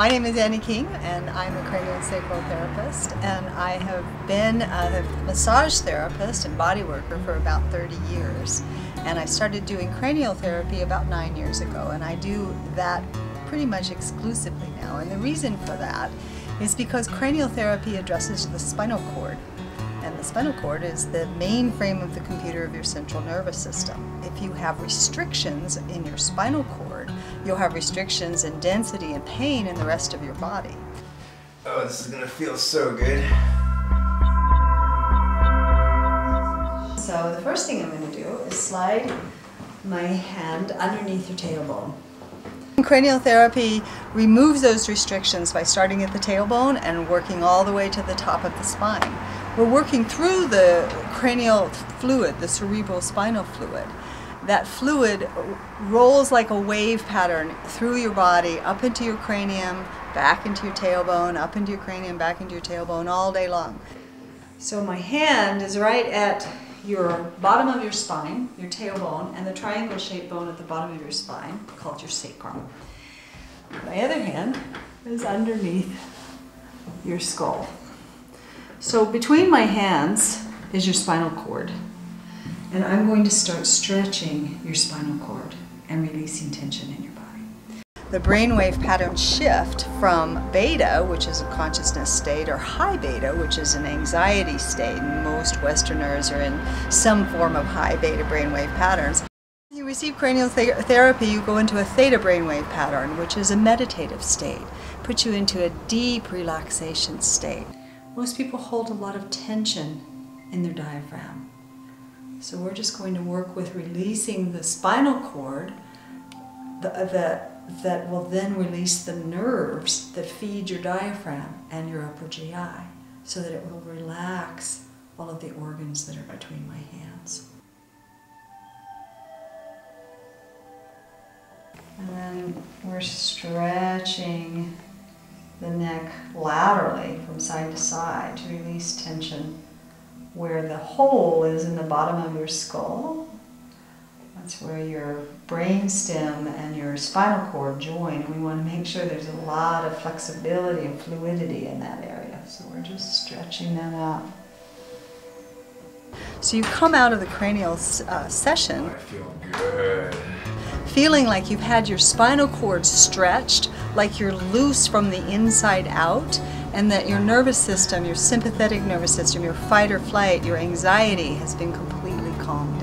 My name is Annie King, and I'm a CranioSacral Therapist, and I have been a massage therapist and body worker for about 30 years. And I started doing cranial therapy about 9 years ago, and I do that pretty much exclusively now. And the reason for that is because cranial therapy addresses the spinal cord. And the spinal cord is the main frame of the computer of your central nervous system. If you have restrictions in your spinal cord, you'll have restrictions in density and pain in the rest of your body. Oh, this is gonna feel so good. So the first thing I'm going to do is slide my hand underneath your tailbone. Cranial therapy removes those restrictions by starting at the tailbone and working all the way to the top of the spine. We're working through the cranial fluid, the cerebral spinal fluid. That fluid rolls like a wave pattern through your body, up into your cranium, back into your tailbone, up into your cranium, back into your tailbone, all day long. So my hand is right at your bottom of your spine, your tailbone, and the triangle-shaped bone at the bottom of your spine, called your sacrum. My other hand is underneath your skull. So between my hands is your spinal cord, and I'm going to start stretching your spinal cord and releasing tension in your body. The brainwave patterns shift from beta, which is a consciousness state, or high beta, which is an anxiety state, and most Westerners are in some form of high beta brainwave patterns. When you receive cranial therapy, you go into a theta brainwave pattern, which is a meditative state, puts you into a deep relaxation state. Most people hold a lot of tension in their diaphragm. So we're just going to work with releasing the spinal cord that will then release the nerves that feed your diaphragm and your upper GI, so that it will relax all of the organs that are between my hands. And then we're stretching the neck laterally from side to side to release tension where the hole is in the bottom of your skull. That's where your brain stem and your spinal cord join. We want to make sure there's a lot of flexibility and fluidity in that area. So we're just stretching that out. So you come out of the cranial session I feel good. feeling like you've had your spinal cord stretched, like you're loose from the inside out, and that your nervous system, your sympathetic nervous system, your fight or flight, your anxiety has been completely calmed